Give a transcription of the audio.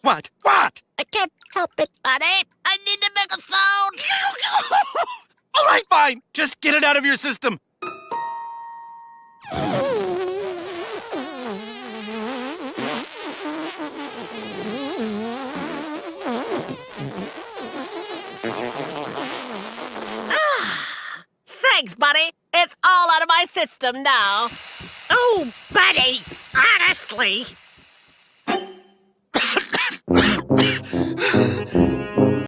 What? What? I can't help it, buddy. I need to make a sound. All right, fine. Just get it out of your system. Thanks, buddy. It's all out of my system now. Oh, buddy, honestly,